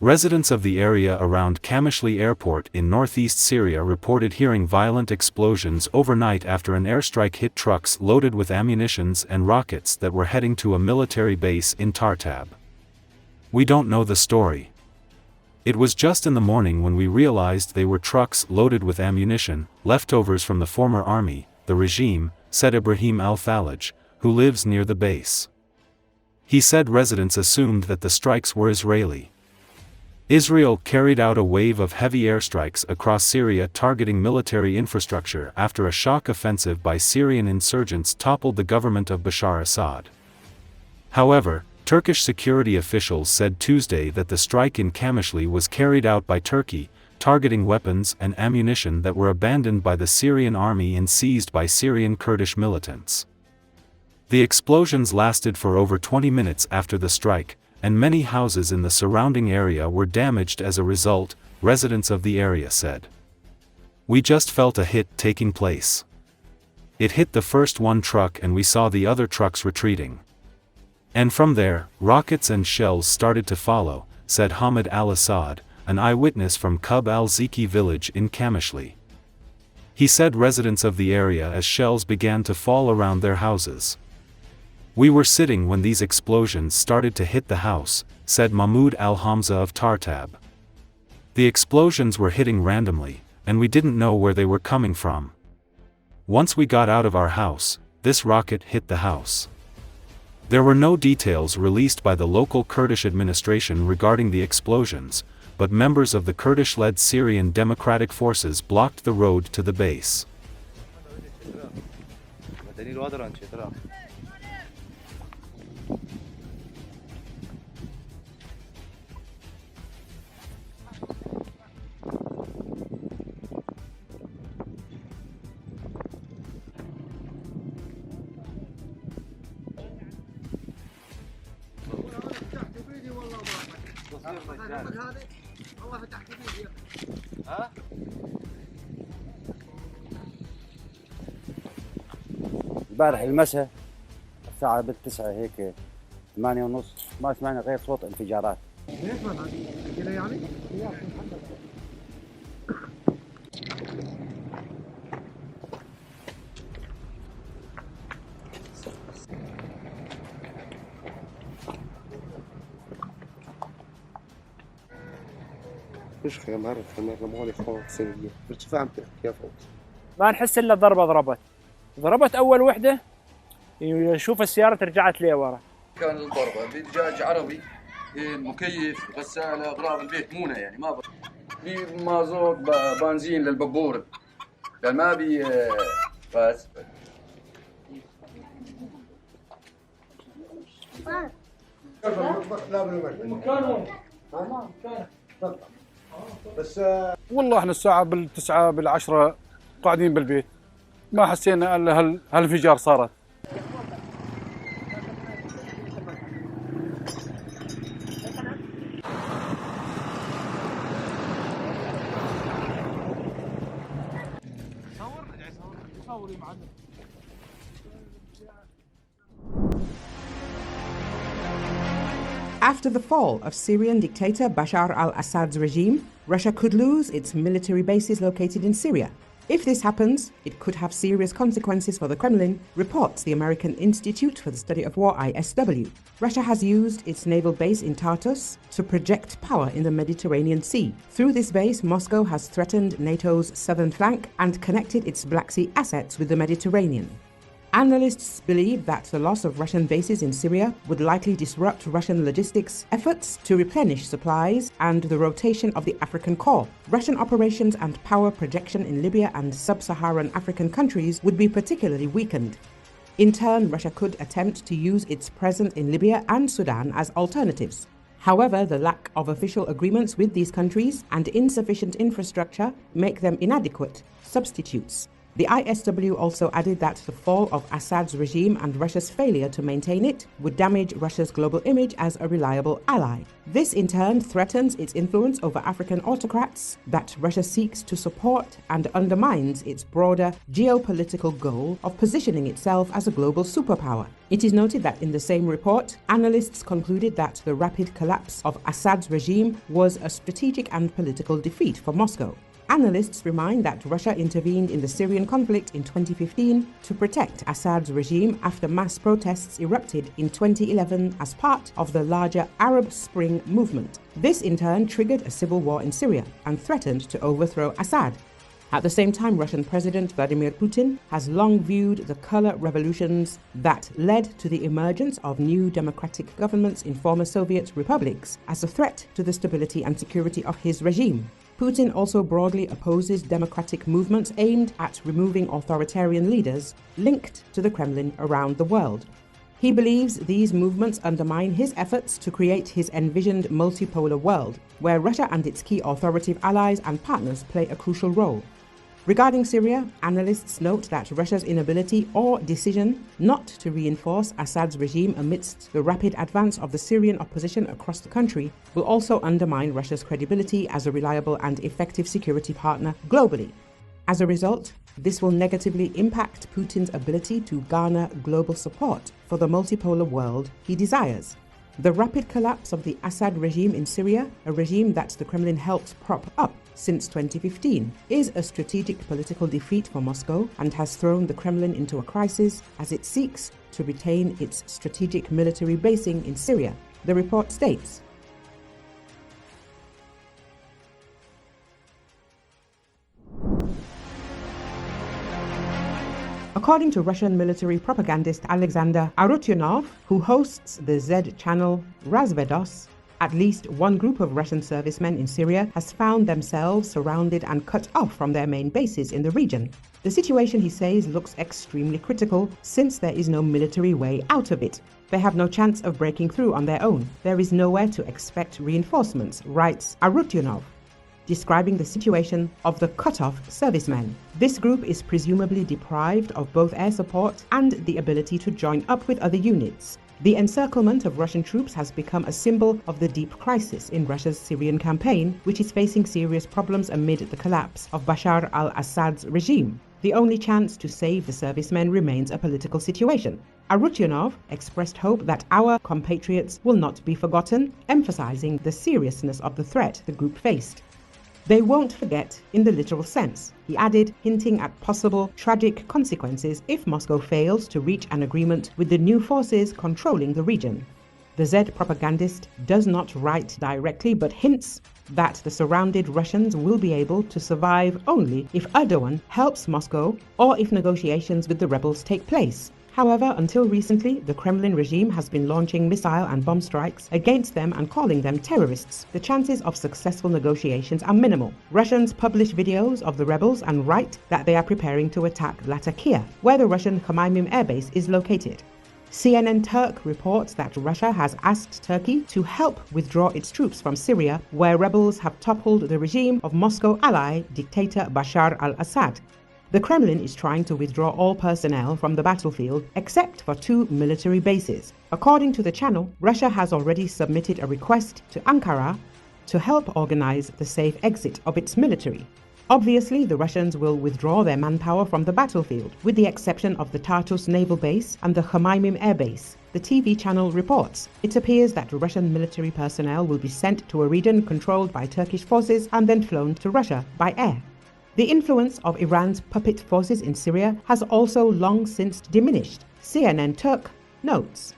Residents of the area around Qamishli airport in northeast Syria reported hearing violent explosions overnight after an airstrike hit trucks loaded with ammunitions and rockets that were heading to a military base in Tartab. "We don't know the story. It was just in the morning when we realized they were trucks loaded with ammunition, leftovers from the former army, the regime," said Ibrahim al-Thalaj, who lives near the base. He said residents assumed that the strikes were Israeli. Israel carried out a wave of heavy airstrikes across Syria targeting military infrastructure after a shock offensive by Syrian insurgents toppled the government of Bashar Assad. However, Turkish security officials said Tuesday that the strike in Qamishli was carried out by Turkey, targeting weapons and ammunition that were abandoned by the Syrian army and seized by Syrian Kurdish militants. The explosions lasted for over 20 minutes after the strike, and many houses in the surrounding area were damaged as a result, residents of the area said. "We just felt a hit taking place. It hit the first one truck and we saw the other trucks retreating. And from there, rockets and shells started to follow," said Hamid al-Assad, an eyewitness from Qub al-Ziki village in Qamishli. He said residents of the area as shells began to fall around their houses. "We were sitting when these explosions started to hit the house," said Mahmoud al-Hamza of Tartab. "The explosions were hitting randomly, and we didn't know where they were coming from. Once we got out of our house, this rocket hit the house." There were no details released by the local Kurdish administration regarding the explosions, but members of the Kurdish-led Syrian Democratic Forces blocked the road to the base. البارح المساء الساعة بالتسعة هيك 8:30 ما سمعنا غير صوت انفجارات. مش خيار مالي خالص ارتفاع كيف ما نحس الا ضربت اول وحده يشوف السياره رجعت ليه ورا. كان الضربه بدجاج عربي مكيف غساله اغراض البيت مونه يعني ما في مازوت بنزين للبابور قال ما بي غاز. بس والله احنا الساعة بالتسعة بالعشرة قاعدين بالبيت ما حسينا الا هالانفجار صارت. After the fall of Syrian dictator Bashar al-Assad's regime, Russia could lose its military bases located in Syria. If this happens, it could have serious consequences for the Kremlin, reports the American Institute for the Study of War, ISW. Russia has used its naval base in Tartus to project power in the Mediterranean Sea. Through this base, Moscow has threatened NATO's southern flank and connected its Black Sea assets with the Mediterranean. Analysts believe that the loss of Russian bases in Syria would likely disrupt Russian logistics efforts to replenish supplies and the rotation of the African Corps. Russian operations and power projection in Libya and sub-Saharan African countries would be particularly weakened. In turn, Russia could attempt to use its presence in Libya and Sudan as alternatives. However, the lack of official agreements with these countries and insufficient infrastructure make them inadequate substitutes. The ISW also added that the fall of Assad's regime and Russia's failure to maintain it would damage Russia's global image as a reliable ally. This in turn threatens its influence over African autocrats that Russia seeks to support and undermines its broader geopolitical goal of positioning itself as a global superpower. It is noted that in the same report, analysts concluded that the rapid collapse of Assad's regime was a strategic and political defeat for Moscow. Analysts remind that Russia intervened in the Syrian conflict in 2015 to protect Assad's regime after mass protests erupted in 2011 as part of the larger Arab Spring movement. This in turn triggered a civil war in Syria and threatened to overthrow Assad. At the same time, Russian President Vladimir Putin has long viewed the color revolutions that led to the emergence of new democratic governments in former Soviet republics as a threat to the stability and security of his regime. Putin also broadly opposes democratic movements aimed at removing authoritarian leaders linked to the Kremlin around the world. He believes these movements undermine his efforts to create his envisioned multipolar world, where Russia and its key authoritative allies and partners play a crucial role. Regarding Syria, analysts note that Russia's inability or decision not to reinforce Assad's regime amidst the rapid advance of the Syrian opposition across the country will also undermine Russia's credibility as a reliable and effective security partner globally. As a result, this will negatively impact Putin's ability to garner global support for the multipolar world he desires. The rapid collapse of the Assad regime in Syria, a regime that the Kremlin helped prop up since 2015, is a strategic political defeat for Moscow and has thrown the Kremlin into a crisis as it seeks to retain its strategic military basing in Syria, the report states. According to Russian military propagandist Alexander Arutyunov, who hosts the Z channel Razvedos, at least one group of Russian servicemen in Syria has found themselves surrounded and cut off from their main bases in the region. The situation, he says, looks extremely critical since there is no military way out of it. They have no chance of breaking through on their own. There is nowhere to expect reinforcements, writes Arutyunov, describing the situation of the cut-off servicemen. This group is presumably deprived of both air support and the ability to join up with other units. The encirclement of Russian troops has become a symbol of the deep crisis in Russia's Syrian campaign, which is facing serious problems amid the collapse of Bashar al-Assad's regime. The only chance to save the servicemen remains a political situation. Arutyunov expressed hope that our compatriots will not be forgotten, emphasizing the seriousness of the threat the group faced. They won't forget in the literal sense, he added, hinting at possible tragic consequences if Moscow fails to reach an agreement with the new forces controlling the region. The Z propagandist does not write directly but hints that the surrounded Russians will be able to survive only if Erdogan helps Moscow or if negotiations with the rebels take place. However, until recently, the Kremlin regime has been launching missile and bomb strikes against them and calling them terrorists. The chances of successful negotiations are minimal. Russians publish videos of the rebels and write that they are preparing to attack Latakia, where the Russian Kharkiv airbase is located. CNN Turk reports that Russia has asked Turkey to help withdraw its troops from Syria, where rebels have toppled the regime of Moscow ally dictator Bashar al-Assad. The Kremlin is trying to withdraw all personnel from the battlefield except for 2 military bases. According to the channel, Russia has already submitted a request to Ankara to help organize the safe exit of its military. Obviously, the Russians will withdraw their manpower from the battlefield, with the exception of the Tartus naval base and the Kharkiv air base. The TV channel reports. It appears that Russian military personnel will be sent to a region controlled by Turkish forces and then flown to Russia by air. The influence of Iran's puppet forces in Syria has also long since diminished, CNN Turk notes.